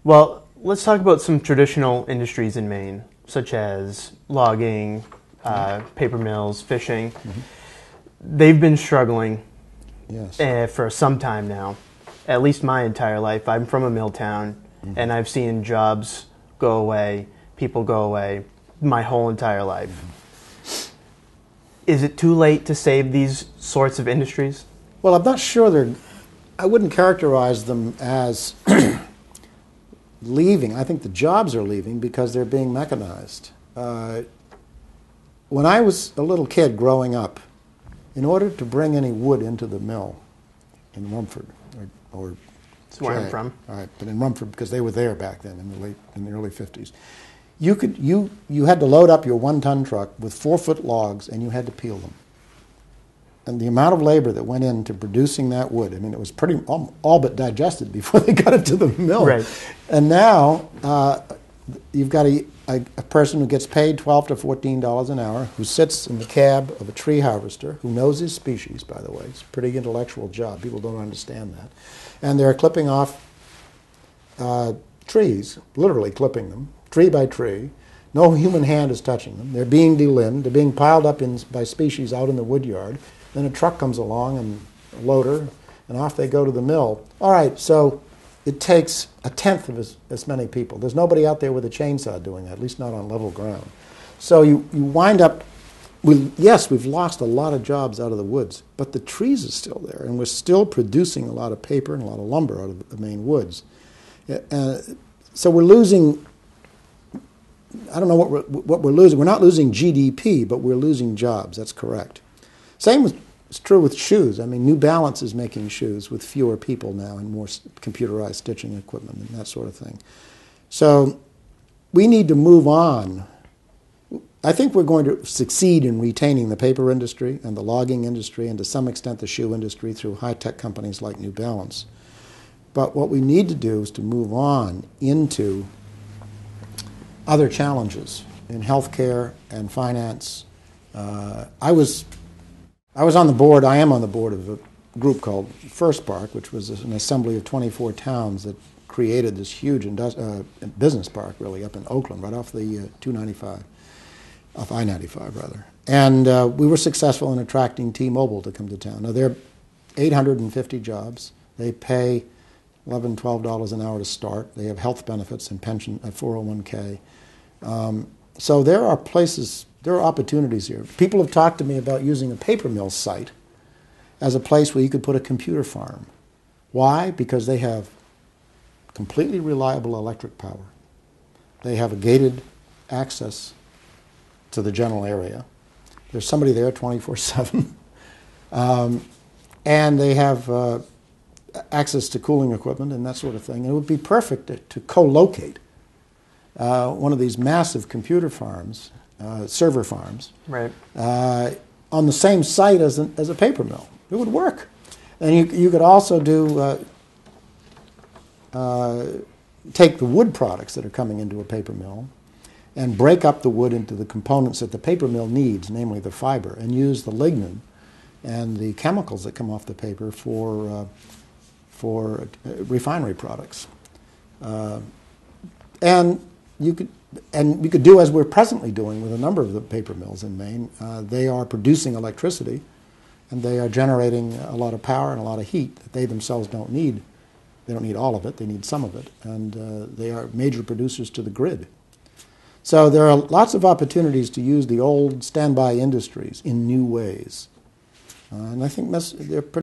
Well, let's talk about some traditional industries in Maine, such as logging, paper mills, fishing. They've been struggling for some time now, at least my entire life. I'm from a mill town, and I've seen jobs go away, people go away, my whole entire life. Is it too late to save these sorts of industries? Well, I'm not sure I wouldn't characterize them as leaving. I think the jobs are leaving because they're being mechanized. When I was a little kid growing up, in order to bring any wood into the mill in Rumford, or That's where I'm from. All right, but in Rumford, because they were there back then in the early 50s, you had to load up your 1-ton truck with 4-foot logs, and you had to peel them. And the amount of labor that went into producing that wood, I mean, it was pretty all but digested before they got it to the mill. Right. And now you've got a person who gets paid $12 to $14 an hour, who sits in the cab of a tree harvester, who knows his species, by the way. It's a pretty intellectual job. People don't understand that. And they're clipping off trees, literally clipping them, tree by tree. No human hand is touching them. They're being delimbed. They're being piled up by species out in the wood yard. Then a truck comes along and a loader, and off they go to the mill. All right, so it takes a tenth of as many people. There's nobody out there with a chainsaw doing that, at least not on level ground. So you wind up, yes, we've lost a lot of jobs out of the woods, but the trees are still there, and we're still producing a lot of paper and a lot of lumber out of the Maine woods. So we're losing, I don't know what we're losing. We're not losing GDP, but we're losing jobs. That's correct. Same is true with shoes. I mean, New Balance is making shoes with fewer people now and more computerized stitching equipment and that sort of thing. So we need to move on. I think we're going to succeed in retaining the paper industry and the logging industry and to some extent the shoe industry through high-tech companies like New Balance. But what we need to do is to move on into other challenges in healthcare and finance. I was on the board, I am on the board of a group called First Park, which was an assembly of 24 towns that created this huge business park, really, up in Oakland, right off the 295, off I-95, rather. And we were successful in attracting T-Mobile to come to town. Now, there are 850 jobs. They pay $11, $12 an hour to start. They have health benefits and pension at 401k. So there are places, there are opportunities here. People have talked to me about using a paper mill site as a place where you could put a computer farm. Why? Because they have completely reliable electric power. They have a gated access to the general area. There's somebody there 24/7. And they have access to cooling equipment and that sort of thing. And it would be perfect to co-locate one of these massive computer farms, server farms, right, on the same site as a paper mill. It would work. And you could also do take the wood products that are coming into a paper mill and break up the wood into the components that the paper mill needs, namely the fiber, and use the lignin and the chemicals that come off the paper for refinery products. And you could do as we're presently doing with a number of the paper mills in Maine. They are producing electricity, and they are generating a lot of power and a lot of heat that they themselves don't need. They don't need all of it, they need some of it, and they are major producers to the grid. So there are lots of opportunities to use the old standby industries in new ways. And I think they're pretty